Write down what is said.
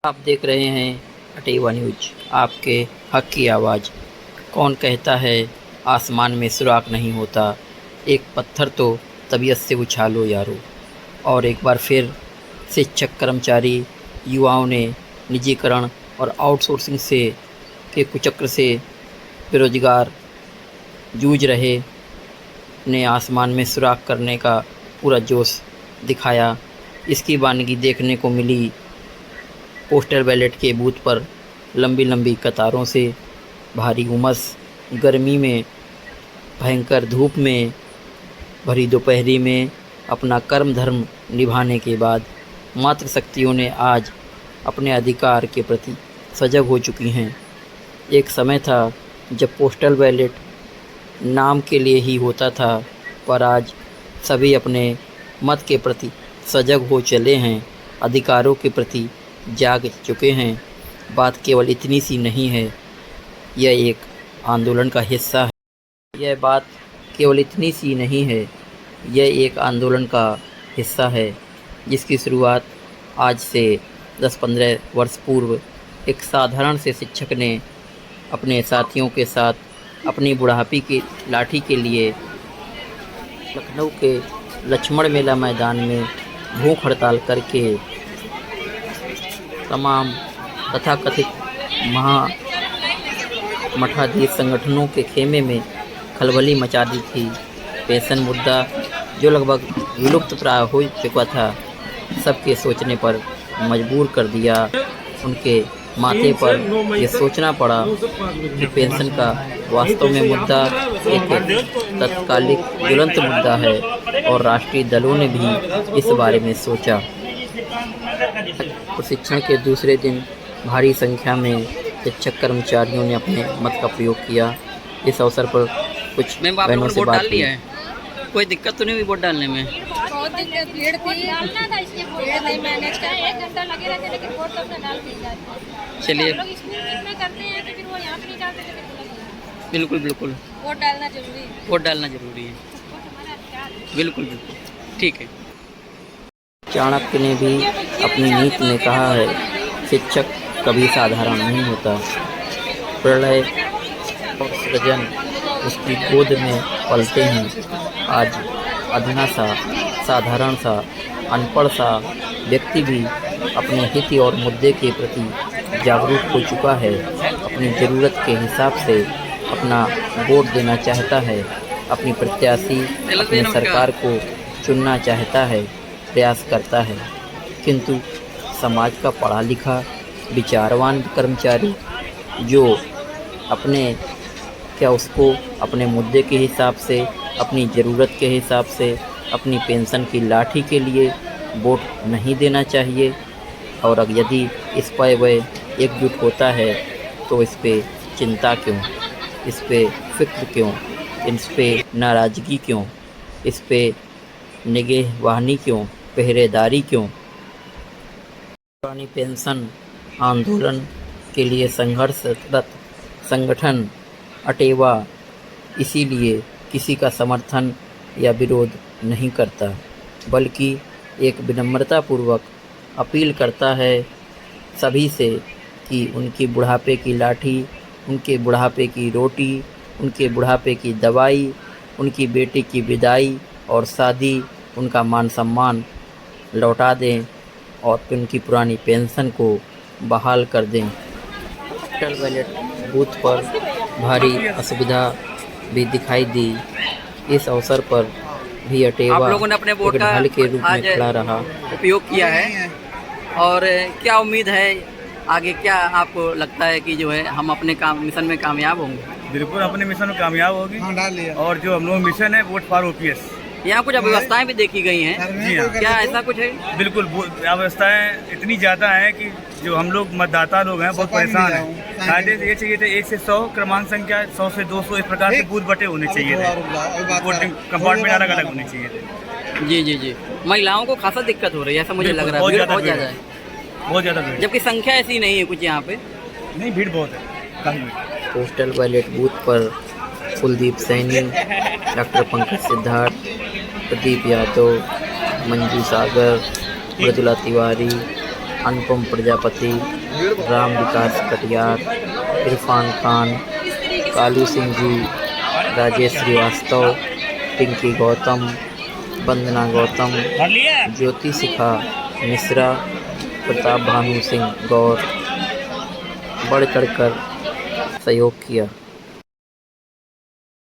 आप देख रहे हैं अटेवा न्यूज, आपके हक की आवाज़। कौन कहता है आसमान में सुराख नहीं होता, एक पत्थर तो तबीयत से उछालो यारो। और एक बार फिर शिक्षक कर्मचारी युवाओं ने निजीकरण और आउटसोर्सिंग से के कुचक्र से बेरोजगार जूझ रहे ने आसमान में सुराख करने का पूरा जोश दिखाया। इसकी वानगी देखने को मिली पोस्टल बैलेट के बूथ पर लंबी लंबी कतारों से। भारी उमस गर्मी में, भयंकर धूप में, भरी दोपहरी में अपना कर्म धर्म निभाने के बाद मातृशक्तियों ने आज अपने अधिकार के प्रति सजग हो चुकी हैं। एक समय था जब पोस्टल बैलेट नाम के लिए ही होता था, पर आज सभी अपने मत के प्रति सजग हो चले हैं, अधिकारों के प्रति जाग चुके हैं। बात केवल इतनी सी नहीं है, यह एक आंदोलन का हिस्सा है। यह बात केवल इतनी सी नहीं है, यह एक आंदोलन का हिस्सा है जिसकी शुरुआत आज से 10-15 वर्ष पूर्व एक साधारण से शिक्षक ने अपने साथियों के साथ अपनी बुढ़ापी की लाठी के लिए लखनऊ के लक्ष्मण मेला मैदान में भूख हड़ताल करके तमाम तथाकथित मठाधीश संगठनों के खेमे में खलबली मचा दी थी। पेंशन मुद्दा जो लगभग विलुप्त प्राय हो चुका था, सबके सोचने पर मजबूर कर दिया। उनके माथे पर यह सोचना पड़ा कि पेंशन का वास्तव में मुद्दा एक तत्कालिक ज्वलंत मुद्दा है, और राष्ट्रीय दलों ने भी इस बारे में सोचा। प्रशिक्षण के दूसरे दिन भारी संख्या में शिक्षक कर्मचारियों ने अपने मत का प्रयोग किया। इस अवसर पर कुछ बहनों से बात की। कोई दिक्कत तो नहीं हुई वोट डालने में? बहुत दिक्कत, भीड़ थी, डालना था इसलिए भीड़ नहीं मैनेज कर, 1 घंटा लगे रहते, लेकिन वोट तो अपना डाल दी जाती। चलिए, लोग स्कूल में इतना करते हैं कि फिर वो यहाँ पे नहीं डालते थे। बिल्कुल बिल्कुल वोट डालना जरूरी है। वोट डालना जरूरी है, हमारा अधिकार है। बिल्कुल बिल्कुल ठीक है। चाणक्य ने भी अपनी नीति में कहा है, शिक्षक कभी साधारण नहीं होता। प्रलय और सृजन उसकी गोद में पलते हैं। आज अधना सा, साधारण सा, अनपढ़ सा व्यक्ति भी अपने हित और मुद्दे के प्रति जागरूक हो चुका है। अपनी ज़रूरत के हिसाब से अपना वोट देना चाहता है, अपनी प्रत्याशी, अपनी सरकार को चुनना चाहता है, प्रयास करता है। किंतु समाज का पढ़ा लिखा विचारवान कर्मचारी जो उसको अपने मुद्दे के हिसाब से, अपनी ज़रूरत के हिसाब से, अपनी पेंशन की लाठी के लिए वोट नहीं देना चाहिए। और अगर यदि इस पर वह एकजुट होता है तो इस पे चिंता क्यों, इस पे फिक्र क्यों, इस पे नाराज़गी क्यों, इस पे निगहबानी क्यों, पहरेदारी क्यों? पुरानी पेंशन आंदोलन के लिए संघर्षरत संगठन अटेवा इसीलिए किसी का समर्थन या विरोध नहीं करता, बल्कि एक विनम्रतापूर्वक अपील करता है सभी से कि उनकी बुढ़ापे की लाठी, उनके बुढ़ापे की रोटी, उनके बुढ़ापे की दवाई, उनकी बेटी की विदाई और शादी, उनका मान सम्मान लौटा दें और उनकी पुरानी पेंशन को बहाल कर दें। पोस्टल बैलेट बूथ पर भारी असुविधा भी दिखाई दी। इस अवसर पर भी अटेवा आप लोगों ने अपने वोट का ढाल के रूप में खड़ा रहा। उपयोग किया है, और क्या उम्मीद है आगे? क्या आपको लगता है कि जो है हम अपने मिशन में कामयाब होंगे? बिल्कुल अपने मिशन में कामयाब होगी। और जो हम लोग मिशन है वोट फॉर OPS, यहाँ कुछ अव्यवस्थाएं भी देखी गई हैं। जी हाँ, क्या ऐसा कुछ है? बिल्कुल अव्यवस्थाएं इतनी ज़्यादा हैं कि जो हम लोग मतदाता लोग हैं बहुत परेशान हैं। कायदे से ये चाहिए थे 1 से 100 क्रमांक संख्या, 100 से 200 इस प्रकार से बूथ बटे होने चाहिए थे, वोटिंग कंपार्टमेंट अलग अलग होने चाहिए थे। जी जी जी, महिलाओं को खासा दिक्कत हो रही है, ऐसा मुझे लग रहा है। भीड़ बहुत ज़्यादा है, बहुत ज़्यादा भीड़, जबकि संख्या ऐसी नहीं है कुछ यहाँ पे। नहीं, भीड़ बहुत है, काफ़ी भीड़। पोस्टल बैलेट बूथ पर कुलदीप सैनी, डॉक्टर पंकज सिद्धार्थ, प्रदीप यादव, मंजू सागर, मृदुला तिवारी, अनुपम प्रजापति, राम विकास कटियार, इरफान खान, कालू सिंह जी, राजेश श्रीवास्तव, पिंकी गौतम, वंदना गौतम, ज्योति शिखा मिश्रा, प्रताप भानु सिंह गौर बढ़ चढ़कर सहयोग किया।